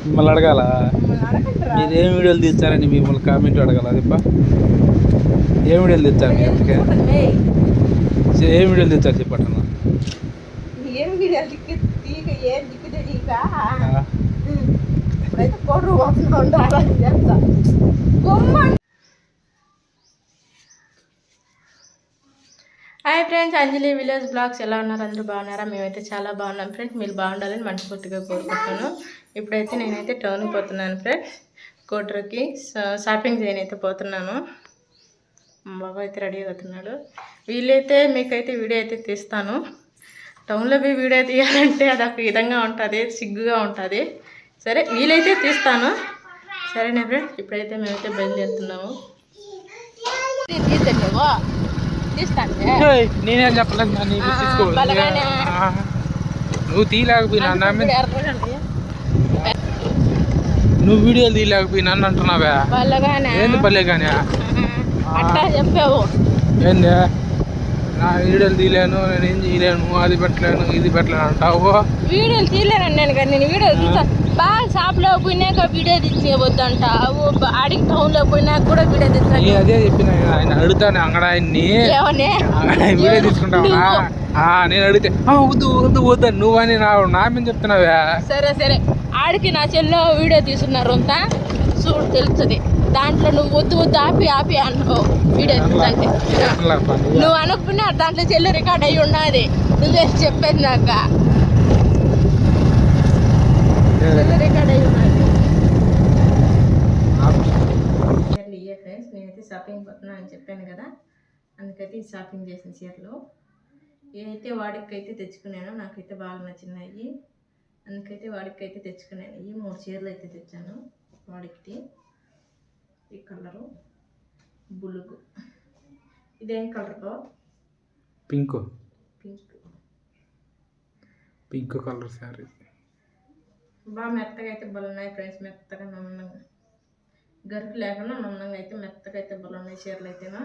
మిమ్మల్ని అడగాల మీరు ఏం వీడియోలు తీస్తారని మిమ్మల్ని కామెంట్ అడగాల అదిప్ప ఏం వీడియోలు తీస్తారు మీ అంతకే ఏం వీడియోలు తీస్తారు చెప్పండి ఏం వీడియోలు తీగ ఏం దిక్కు తెలియక ఇప్పుడైతే పౌడర్ పోతున్నా ఉండాలని చెప్తా హాయ్ ఫ్రెండ్స్, అంజలి విలేజ్ బ్లాగ్స్ ఎలా ఉన్నారు? అందరూ బాగున్నారా? మేమైతే చాలా బాగున్నాం ఫ్రెండ్స్. మీరు బాగుండాలని మనస్ఫూర్తిగా కోరుకుంటున్నాను. ఇప్పుడైతే నేనైతే టౌన్కి పోతున్నాను ఫ్రెండ్స్. కోటర్కి షాపింగ్ చేయనైతే పోతున్నాను. బాబా అయితే రెడీ అవుతున్నాడు. వీలైతే మీకైతే వీడియో అయితే తీస్తాను. టౌన్లో పోయి వీడియో తీయాలంటే అది ఒక విధంగా ఉంటుంది, సిగ్గుగా ఉంటుంది. సరే వీలైతే తీస్తాను. సరేనా ఫ్రెండ్స్, ఇప్పుడైతే మేమైతే బయలుదేరుతున్నాము. తీసేవా నేనేం చెప్పలేదు, నువ్వు తీయలేకపోయినా నువ్వు వీడియోలు తీయలేకపోయినా అని అంటున్నావా? ఏంది పల్లె కానీ చెప్పావు ఏంది నా వీడియోలు తీయలేను, నేను ఏం చేయలేను, అది పెట్టలేను ఇది పెట్టలేను అంటావు. వీడియోలు తీయలేను నేను, కానీ నేను వీడియో తీసా బాగా షాప్లో పోయినాక వీడియో తీసేవద్దంట. ఆడికి టౌన్లో పోయినాక కూడా వీడియో తీస్తా. అదే చెప్పిన ఆయన అడుగుతాను అంగడాయన్ని వీడియో తీసుకుంటావా? నేను అడిగితే వద్దు వద్దు వద్దు నువ్వు అని నా మీద చెప్తున్నావా? సరే సరే, ఆడికి నా చెల్లో వీడియో తీసుకున్నారు అంతా చూడు తెలుస్తుంది. దాంట్లో నువ్వు వద్దు వద్దు ఆపి ఆపి అనుకో వీడియో తీసంటే నువ్వు అనుకున్నా దాంట్లో చెల్లు రికార్డ్ అయ్యి ఉన్నది. నువ్వే చెప్పేది నాకు రికార్డ్ అయ్యి ఉన్నది. ఫ్రెండ్స్, నేనైతే షాపింగ్ పోతున్నా అని చెప్పాను కదా, అందుకైతే ఈ షాపింగ్ చేసిన చీరలు ఏదైతే వాడికి అయితే తెచ్చుకున్నానో నాకైతే బాగా నచ్చినాయి. అందుకైతే వాడికి అయితే తెచ్చుకున్నాను. ఈ 3 చీరలు అయితే తెచ్చాను వాడికి. ఈ కలరు బులుగు. ఇదేం colour? Pink pink pink colour sari. బాగా మెత్తగా అయితే బలున్నాయి ఫ్రెండ్స్. మెత్తగా నన్నంగా గరుకు లేకుండా నన్నంగా అయితే మెత్తగా అయితే బలున్నాయి చీరలు అయితేనా.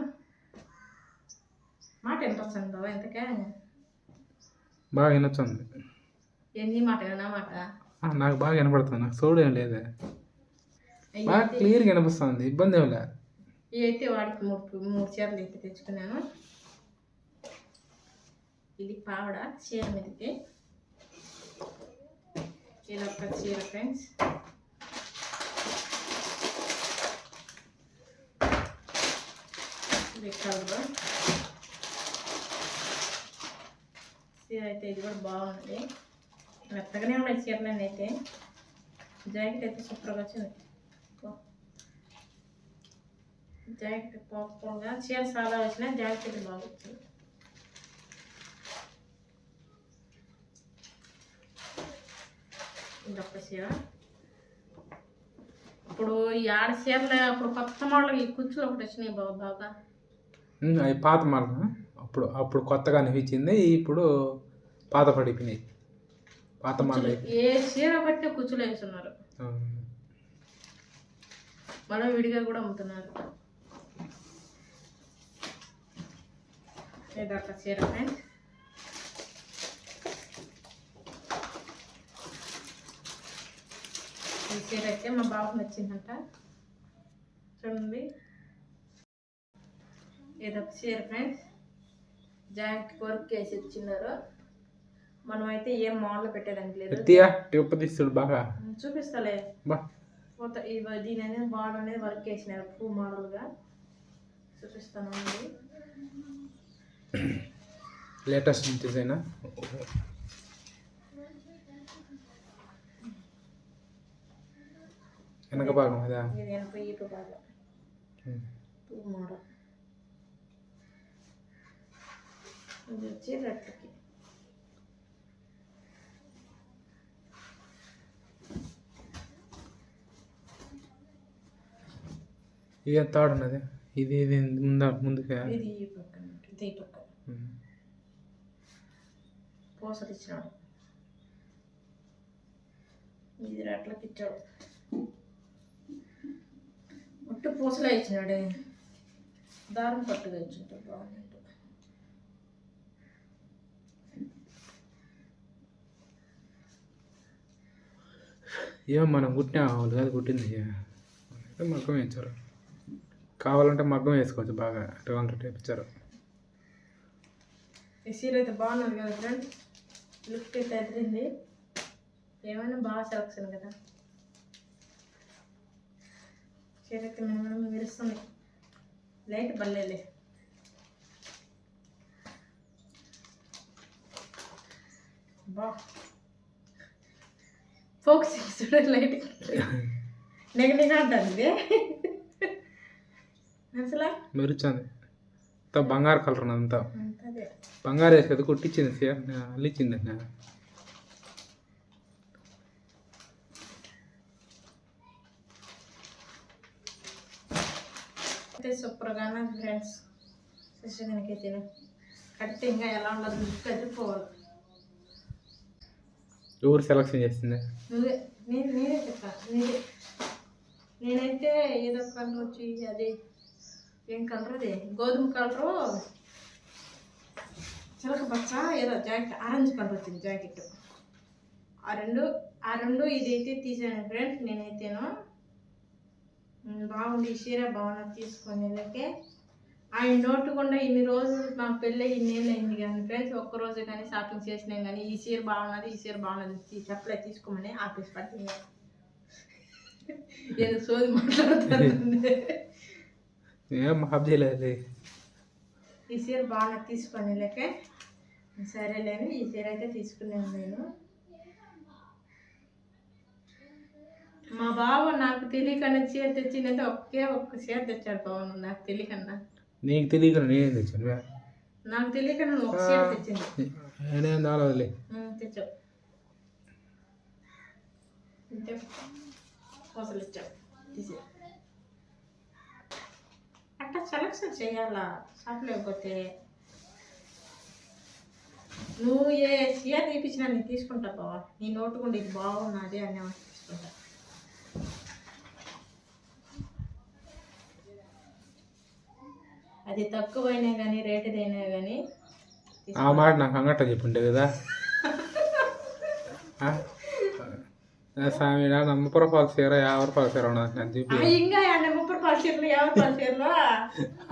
మాట ఎంత వస్తుంది బాబా ఎంతకే? బాగా వినొచ్చింది. ఏంది మాట నా మాట? నాకు బాగా వినపడుతుంది. నాకు సౌండ్ ఏం లేదే, బాగా క్లియర్గా వినిపిస్తుంది. ఇబ్బంది ఏం లేదు. ఇవి అయితే వాడికి 3 చీరలు అయితే తెచ్చుకున్నాను. ఇది పావడ చీర మీదకి. ఇది ఒక చీర ఫ్రెండ్స్. ఇది కలర్ చీర అయితే. ఇది కూడా బాగుంది, మెత్తగానే ఉన్నాయి చీరలన్నీ అయితే. జాకెట్ అయితే సూపర్గా వచ్చింది. జాకెట్ పాపంగా చీర చాలా వచ్చినా జాకెట్ అయితే బాగా వచ్చింది. ఇదొక చీర. ఇప్పుడు ఈ 6 చీరలు అప్పుడు కొత్త మోడల్ ఈ కుచ్చులు ఒకటి వచ్చినాయి బాగా. అవి పాత మోడల్. అప్పుడు కొత్తగా అనిపించింది, ఇప్పుడు పాత పడిపోయినాయి. పాత మోడల్ ఏ చీర బట్టి కుచ్చులు వేస్తున్నారు. మళ్ళీ విడిగా కూడా అమ్ముతున్నారు. ఇదొక చీర ఫ్రెండ్స్. ఈ చీర అయితే మా బాబుకు నచ్చిందంట, చూడండి. ఇదొక చీర ఫ్రెండ్స్. జాకెట్ వర్క్ వేసి ఇచ్చినారు. మనం అయితే ఏం మోడల్ పెట్టేదానికి లేదు. బాగా చూపిస్తలే. దీని అనేది బార్డర్ అనేది వర్క్ వేసినారు పువ్వు మోడల్గా. చూపిస్తాను లేటెస్ట్ డిజైన్. వెనక భాగం అదా? ఇది వెనక ఈపు భాగం పువ్వు మోడల్. ఇది వచ్చి రెట్లకి. ఇది తాడు ఉన్నది. ఇది ముందుగా ఇది ఈ పక్కన, ఇది ఈ పక్క పూసలు ఇచ్చినాడు. ఇది రెట్లకి ఇచ్చాడు, ఒట్టు పూసలే ఇచ్చినాడే. దారం పట్టుగా ఇచ్చింటాడు బాగుంది. ఏమో మనం కుట్టిన వాళ్ళు కాదు కుట్టింది అయితే మగ్గం వేయించారు. కావాలంటే మగ్గం వేసుకోవచ్చు, బాగా 200 టైప్ ఇచ్చారు. ఈ చీర అయితే బాగున్నది కదా ఫ్రెండ్స్, లుక్ అయితే ఎదిరింది. ఏమైనా బాగా సెలక్షన్ కదా, చీర అయితే మనం విరుస్తుంది. లైట్ బల్లేలే, బా ఫోక్స్ చూడండి లైట్ నెగ అంటుంది అసలు మెరుస్తుంది అంతా బంగారు కలర్ అంతా. అదే బంగారు వేసి కదా కుట్టించింది సార్, అల్లిచ్చింది. అయితే సూపర్గా ఫ్రెండ్స్, శశికనికి అయితే కడితే ఇంకా ఎలా ఉండదు, లుక్ అయితే పోవాలి. ఎవరు సెలక్షన్ చేస్తుంది? నువ్వే, నేనే చెప్తాను. నేనైతే ఏదో కలర్ వచ్చి అది ఏం కలర్, అది గోధుమ కలరు చిలక పచ్చ ఏదో జాకెట్, ఆరెంజ్ కలర్ వచ్చింది జాకెట్. ఆ రెండు ఇదైతే తీసాను ఫ్రెండ్స్. నేనైతేను బాగుంది, ఈ చీర బాగున్నది తీసుకొని వెళ్ళకే. ఆయన నోటుకుండా ఇన్ని రోజులు నాకు పెళ్ళి ఇన్నేళ్ళు అయింది కానీ ఫ్రెండ్స్, ఒక్కరోజు కానీ షాపింగ్ చేసినాం కానీ ఈ చీర బాగున్నది, ఈ చీర బాగున్నది చెప్పలే, తీసుకోమని ఆఫీస్ పట్టింది. ఏదో సోది మాట్లాడుతుంది. ఏం హాఫ్ చేయలేదు. ఈ చీర బాగున్నది తీసుకొని వెళ్ళకే, సరేలేని ఈ చీర అయితే తీసుకున్నాను నేను. మా బావ నాకు తెలియకన్నా చీర తెచ్చిందంటే ఒక్క చీర తెచ్చాడు బావను, నాకు తెలియకన్నా. నీకు తెలియకన్నా నేనేం తెచ్చాను? నాకు తెలియకన్నా నువ్వు ఒక చీర తెచ్చింది. నేనేం దావలే తెచ్చావు, అంతే అసలు ఇచ్చావు తీసే. అట్లా సెలక్షన్ చేయాలా షాప్ లేకపోతే. నువ్వు ఏ చీర తీపించినా నేను తీసుకుంటా బావా, నీ నోటుకుండా ఇది బాగున్నది అని తీసుకుంటా. అది తక్కువైనా కానీ రేటుదైనా కానీ ఆ మాట నాకు అంగట చెప్పుంటే కదా. స్వామి 30 రూపాయల చీర 50 రూపాయల చీర నాకు చూపి ఇంకా 30 రూపాయల చీరలు 50 రూపాయల చీరలు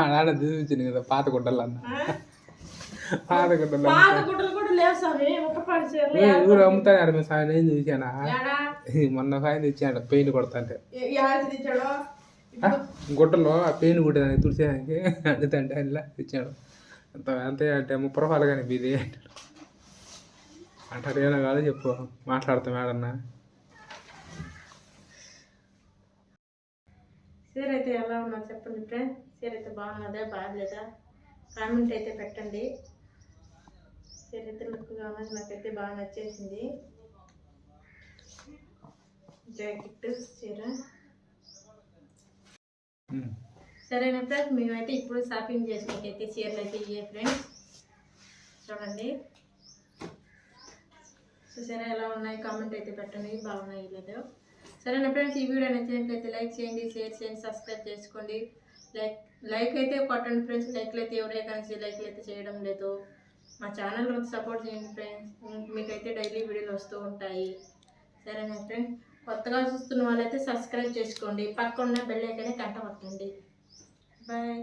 ఆడ చూపించింది కదా. పాత గుడ్డలు అన్న, పాత గుడ్డలు కూడా లేవు స్వామి. 30 రూపాయల చీరలు ఊరు అమ్ముతాను మీ సాయం నేను చూసానా. మొన్న సాయం తెచ్చాడు పెయింట్ కొడతాంటే, తెచ్చాడు గుడ్డలో ఆ పెయింట్ కుట్టేదానికి తుడిచేదానికి అందుతంటే అలా తెచ్చాడు. అంతే అంటే 30 రూపాయలు కానీ బీది అంటారు. ఏమో కాదు చెప్పు, మాట్లాడతాం ఏడన్నా. చీర అయితే ఎలా ఉన్నా చెప్పండి ఫ్రెండ్స్. చీర అయితే బాగున్నదా బాగలేదా కామెంట్ అయితే పెట్టండి. చీర అయితే లుక్గా ఉన్నది, నాకైతే బాగా నచ్చేసింది. జాకెట్ చీర సరేనా ఫ్రెండ్స్. మేమైతే ఇప్పుడు షాపింగ్ చేసినకైతే చీరలు అయితే ఇవే ఫ్రెండ్స్, చూడండి. చూసారా ఎలా ఉన్నాయి, కామెంట్ అయితే పెట్టండి బాగున్నాయి లేదో. సరేనా ఫ్రెండ్స్, ఈ వీడియో నచ్చినట్లయితే లైక్ చేయండి, షేర్ చేయండి, సబ్స్క్రైబ్ చేసుకోండి. లైక్ అయితే కొట్టండి ఫ్రెండ్స్. లైక్లు అయితే ఎవరే కానీ లైక్లు అయితే చేయడం లేదు. మా ఛానల్ సపోర్ట్ చేయండి ఫ్రెండ్స్, మీకైతే డైలీ వీడియోలు వస్తూ ఉంటాయి. సరేనా ఫ్రెండ్స్, కొత్తగా చూస్తున్న వాళ్ళైతే సబ్స్క్రైబ్ చేసుకోండి, పక్కన బెల్ ఐకాన్ గంట కొట్టండి. బాయ్.